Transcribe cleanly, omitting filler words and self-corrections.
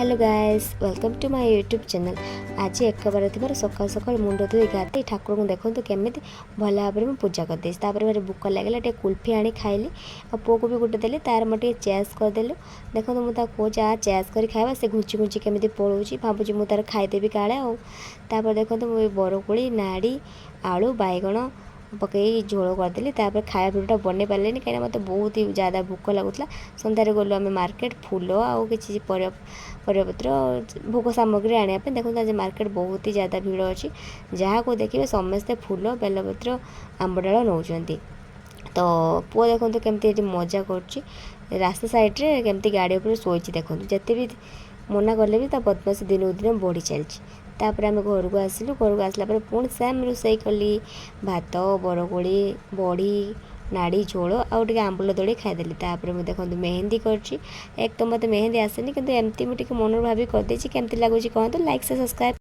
Hello guys welcome to my YouTube channel. आज एक बार थी सकाल सकाल मुंड धोई गाधे ठाकुर को देखो केमी भल भाव में पूजा करदे। भाई भूक लगे टे कुल्फी आनी खाइली और पुओ को भी गोटे देली तार मोटे चेस करदेलु। देखो मुझे कहे आ चेस कर खावा से घुची घुची केमी पड़ोची भावुँ मुझे तार खाईदेवी काले आपर देखो मुझे बरकोड़ी नाड़ी आलू बैगण पकई झोल करदेली। खाया भिडियोटा बन पारे कहीं मत बहुत ही ज़्यादा भूक लगुला। सन्धार गलु आम मार्केट फूल आउ कि परियापत्र भोग सामग्री आने देखो आज मार्केट बहुत ही ज़्यादा भीड़ अच्छी। जहाँ को देखिए समस्ते फूल बेलपत्र आंबडाल नौ। तो पुओ देखो केमती मजा कर रास्ता साइड्रे केमती गाड़ी उपर शोची देखो जिते भी मना कले भी बदमाशी दिन दिन बढ़ी चलती। आम घर को आसिलु घर को आसला पुणी सेम रोषे कली भात बरकोड़ी बड़ी नाड़ी झोल आउ टे आंबुल दड़ी खाईदेली। मुझे देखो मेहंदी कर एक तो मत मेहंदी आसेनी कि एमती मुझे मन भावी करदे केमती लगुच कहतु लाइक से सब्सक्राइब।